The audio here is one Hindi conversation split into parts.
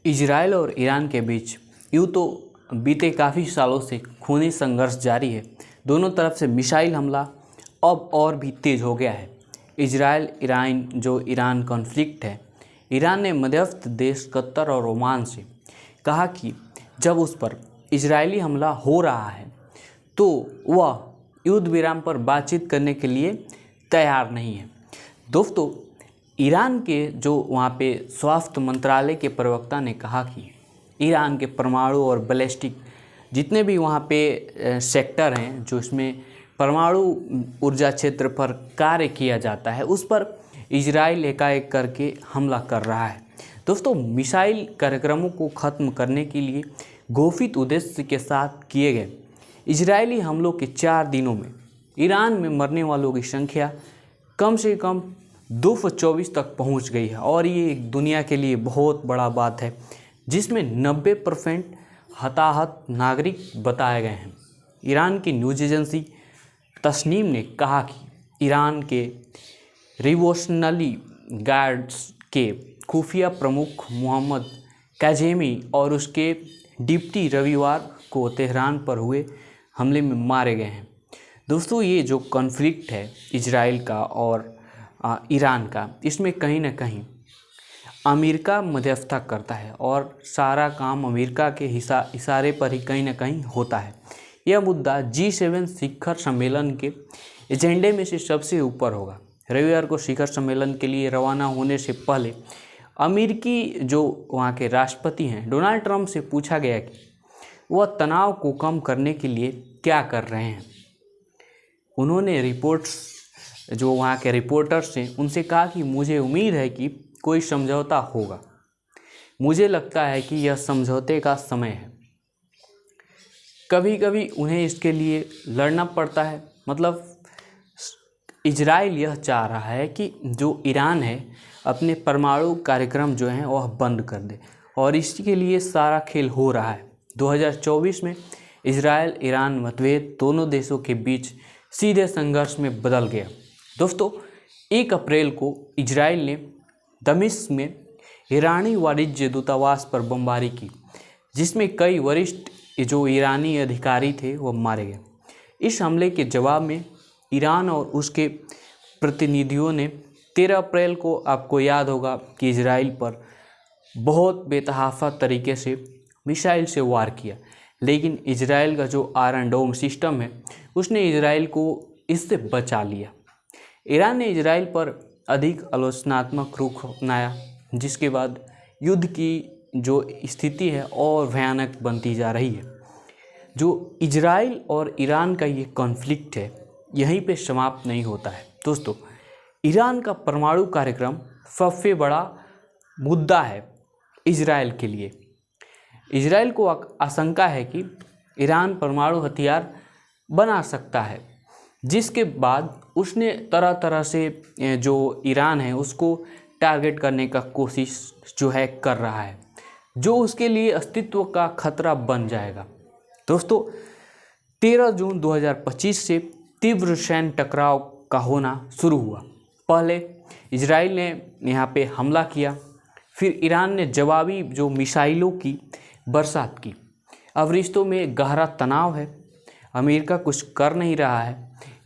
इजराइल और ईरान के बीच यूँ तो बीते काफ़ी सालों से खूनी संघर्ष जारी है। दोनों तरफ से मिसाइल हमला अब और भी तेज़ हो गया है। इजराइल ईरान कॉन्फ्लिक्ट है। ईरान ने मध्यस्थ देश कतर और ओमान से कहा कि जब उस पर इजरायली हमला हो रहा है तो वह युद्ध विराम पर बातचीत करने के लिए तैयार नहीं है। दोस्तों, ईरान के जो वहाँ पे स्वास्थ्य मंत्रालय के प्रवक्ता ने कहा कि ईरान के परमाणु और बैलिस्टिक जितने भी वहाँ पे सेक्टर हैं जो इसमें परमाणु ऊर्जा क्षेत्र पर कार्य किया जाता है, उस पर इजराइल एकाएक करके हमला कर रहा है। दोस्तों, मिसाइल कार्यक्रमों को ख़त्म करने के लिए घोषित उद्देश्य के साथ किए गए इजरायली हमलों के 4 दिनों में ईरान में मरने वालों की संख्या कम से कम 224 तक पहुंच गई है और ये दुनिया के लिए बहुत बड़ा बात है, जिसमें 90% हताहत नागरिक बताए गए हैं। ईरान की न्यूज़ एजेंसी तस्नीम ने कहा कि ईरान के रिवोल्यूशनरी गार्ड्स के खुफिया प्रमुख मोहम्मद काज़ेमी और उसके डिप्टी रविवार को तेहरान पर हुए हमले में मारे गए हैं। दोस्तों, ये जो कॉन्फ्लिक्ट है इजराइल का और ईरान का, इसमें कहीं ना कहीं अमेरिका मध्यस्थता करता है और सारा काम अमेरिका के इशारे पर ही कहीं ना कहीं होता है। यह मुद्दा G7 शिखर सम्मेलन के एजेंडे में से सबसे ऊपर होगा। रविवार को शिखर सम्मेलन के लिए रवाना होने से पहले अमेरिकी जो वहाँ के राष्ट्रपति हैं डोनाल्ड ट्रंप से पूछा गया कि वह तनाव को कम करने के लिए क्या कर रहे हैं। उन्होंने जो वहाँ के रिपोर्टर्स हैं उनसे कहा कि मुझे उम्मीद है कि कोई समझौता होगा। मुझे लगता है कि यह समझौते का समय है। कभी कभी उन्हें इसके लिए लड़ना पड़ता है। मतलब इजराइल यह चाह रहा है कि जो ईरान है अपने परमाणु कार्यक्रम जो हैं वह बंद कर दे और इसके लिए सारा खेल हो रहा है। 2024 में इजराइल ईरान मतभेद दोनों देशों के बीच सीधे संघर्ष में बदल गया। दोस्तों, 1 अप्रैल को इजराइल ने दमिश्क में ईरानी वाणिज्य दूतावास पर बमबारी की, जिसमें कई वरिष्ठ जो ईरानी अधिकारी थे वो मारे गए। इस हमले के जवाब में ईरान और उसके प्रतिनिधियों ने 13 अप्रैल को, आपको याद होगा कि इजराइल पर बहुत बेतहाशा तरीके से मिसाइल से वार किया, लेकिन इजराइल का जो आयरन डोम सिस्टम है उसने इजराइल को इससे बचा लिया। ईरान ने इजराइल पर अधिक आलोचनात्मक रुख अपनाया, जिसके बाद युद्ध की जो स्थिति है और भयानक बनती जा रही है। जो इजराइल और ईरान का ये कॉन्फ्लिक्ट है यहीं पे समाप्त नहीं होता है। दोस्तों, ईरान का परमाणु कार्यक्रम सबसे बड़ा मुद्दा है इजराइल के लिए। इजराइल को आशंका है कि ईरान परमाणु हथियार बना सकता है, जिसके बाद उसने तरह तरह से जो ईरान है उसको टारगेट करने का कोशिश जो है कर रहा है, जो उसके लिए अस्तित्व का खतरा बन जाएगा। दोस्तों, 13 जून 2025 से तीव्र सैन्य टकराव का होना शुरू हुआ। पहले इजराइल ने यहाँ पे हमला किया, फिर ईरान ने जवाबी जो मिसाइलों की बरसात की। अब रिश्तों में गहरा तनाव है। अमेरिका कुछ कर नहीं रहा है,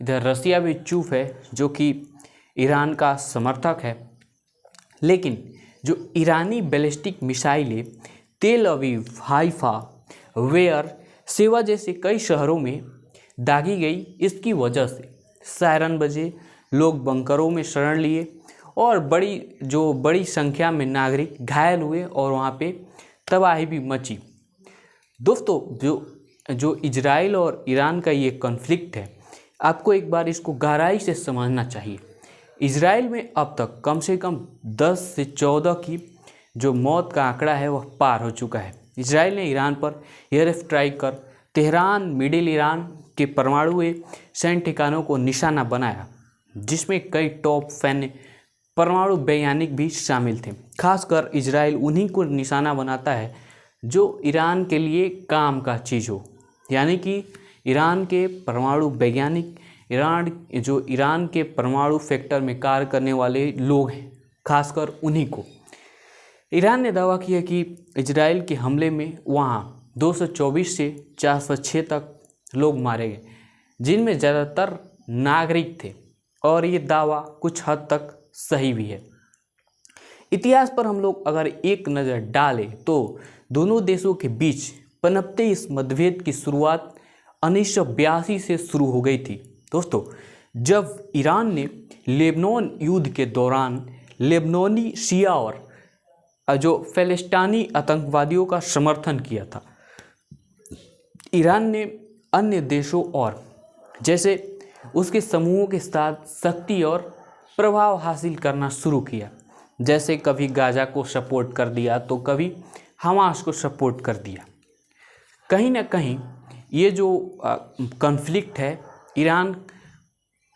इधर रसिया भी चुप है जो कि ईरान का समर्थक है। लेकिन जो ईरानी बैलिस्टिक मिसाइलें तेल अवीव, हाइफा, वेयर, सेवा जैसे कई शहरों में दागी गई, इसकी वजह से सायरन बजे, लोग बंकरों में शरण लिए और बड़ी संख्या में नागरिक घायल हुए और वहाँ पे तबाही भी मची। दोस्तों, जो इजराइल और ईरान का ये कॉन्फ्लिक्ट है, आपको एक बार इसको गहराई से समझना चाहिए। इजराइल में अब तक कम से कम 10 से 14 की जो मौत का आंकड़ा है वह पार हो चुका है। इजराइल ने ईरान पर एयर स्ट्राइक कर तेहरान, मिडिल ईरान के परमाणु सैन्य ठिकानों को निशाना बनाया, जिसमें कई टॉप सैन्य परमाणु वैज्ञानिक भी शामिल थे। खासकर इजराइल उन्हीं को निशाना बनाता है जो ईरान के लिए काम का चीज़ हो, यानी कि ईरान के परमाणु वैज्ञानिक, ईरान के परमाणु फैक्टर में कार्य करने वाले लोग हैं, खासकर उन्हीं को। ईरान ने दावा किया कि इजराइल के हमले में वहाँ 224 से 406 तक लोग मारे गए, जिनमें ज़्यादातर नागरिक थे, और ये दावा कुछ हद तक सही भी है। इतिहास पर हम लोग अगर एक नज़र डालें तो दोनों देशों के बीच पनपते इस मतभेद की शुरुआत 1982 से शुरू हो गई थी दोस्तों, जब ईरान ने लेबनान युद्ध के दौरान लेबनानी शिया और जो फ़लस्तीनी आतंकवादियों का समर्थन किया था। ईरान ने अन्य देशों और जैसे उसके समूहों के साथ शक्ति और प्रभाव हासिल करना शुरू किया, जैसे कभी गाजा को सपोर्ट कर दिया तो कभी हमास को सपोर्ट कर दिया। कहीं ना कहीं ये जो कॉन्फ्लिक्ट है ईरान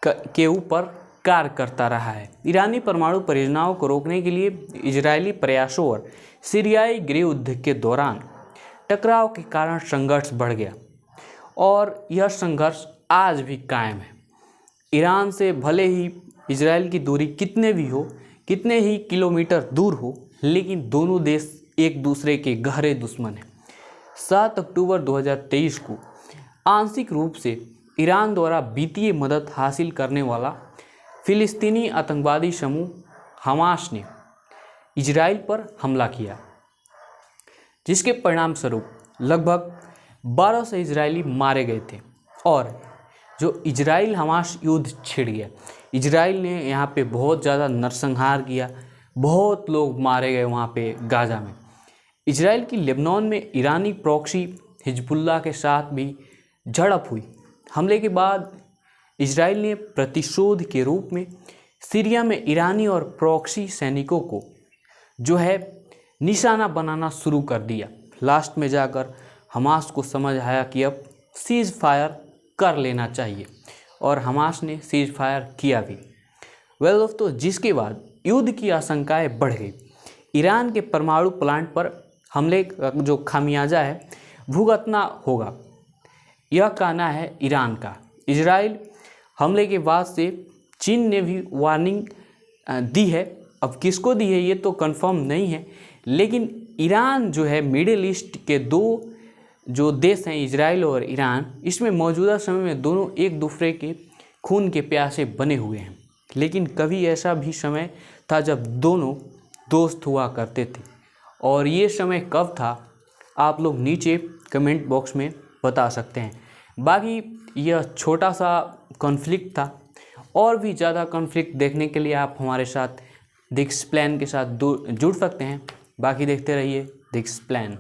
के ऊपर कार्य करता रहा है। ईरानी परमाणु परियोजनाओं को रोकने के लिए इजरायली प्रयासों और सीरियाई गृह युद्ध के दौरान टकराव के कारण संघर्ष बढ़ गया, और यह संघर्ष आज भी कायम है। ईरान से भले ही इजराइल की दूरी कितने ही किलोमीटर दूर हो, लेकिन दोनों देश एक दूसरे के गहरे दुश्मन हैं। 7 अक्टूबर 2023 को आंशिक रूप से ईरान द्वारा वित्तीय मदद हासिल करने वाला फिलिस्तीनी आतंकवादी समूह हमास ने इजराइल पर हमला किया, जिसके परिणाम स्वरूप लगभग 1200 इजरायली मारे गए थे और जो इजराइल हमास युद्ध छिड़ गया। इजराइल ने यहाँ पे बहुत ज़्यादा नरसंहार किया, बहुत लोग मारे गए वहाँ पे गाजा में। इजराइल की लेबनान में ईरानी प्रॉक्सी हिजबुल्लाह के साथ भी झड़प हुई। हमले के बाद इजराइल ने प्रतिशोध के रूप में सीरिया में ईरानी और प्रॉक्सी सैनिकों को जो है निशाना बनाना शुरू कर दिया। लास्ट में जाकर हमास को समझ आया कि अब सीज फायर कर लेना चाहिए, और हमास ने सीज फायर किया भी। वेल दोस्तों, जिसके बाद युद्ध की आशंकाएं बढ़ गई। ईरान के परमाणु प्लांट पर हमले का जो खामियाजा है भुगतना होगा, यह कहना है ईरान का। इजराइल हमले के बाद से चीन ने भी वार्निंग दी है। अब किसको दी है ये तो कंफर्म नहीं है, लेकिन ईरान जो है मिडिल ईस्ट के दो जो देश हैं इजराइल और ईरान, इसमें मौजूदा समय में दोनों एक दूसरे के खून के प्यासे बने हुए हैं। लेकिन कभी ऐसा भी समय था जब दोनों दोस्त हुआ करते थे, और ये समय कब था आप लोग नीचे कमेंट बॉक्स में बता सकते हैं। बाकी यह छोटा सा कॉन्फ्लिक्ट था, और भी ज़्यादा कॉन्फ्लिक्ट देखने के लिए आप हमारे साथ द एक्सप्लेन के साथ जुड़ सकते हैं। बाकी देखते रहिए द एक्सप्लेन।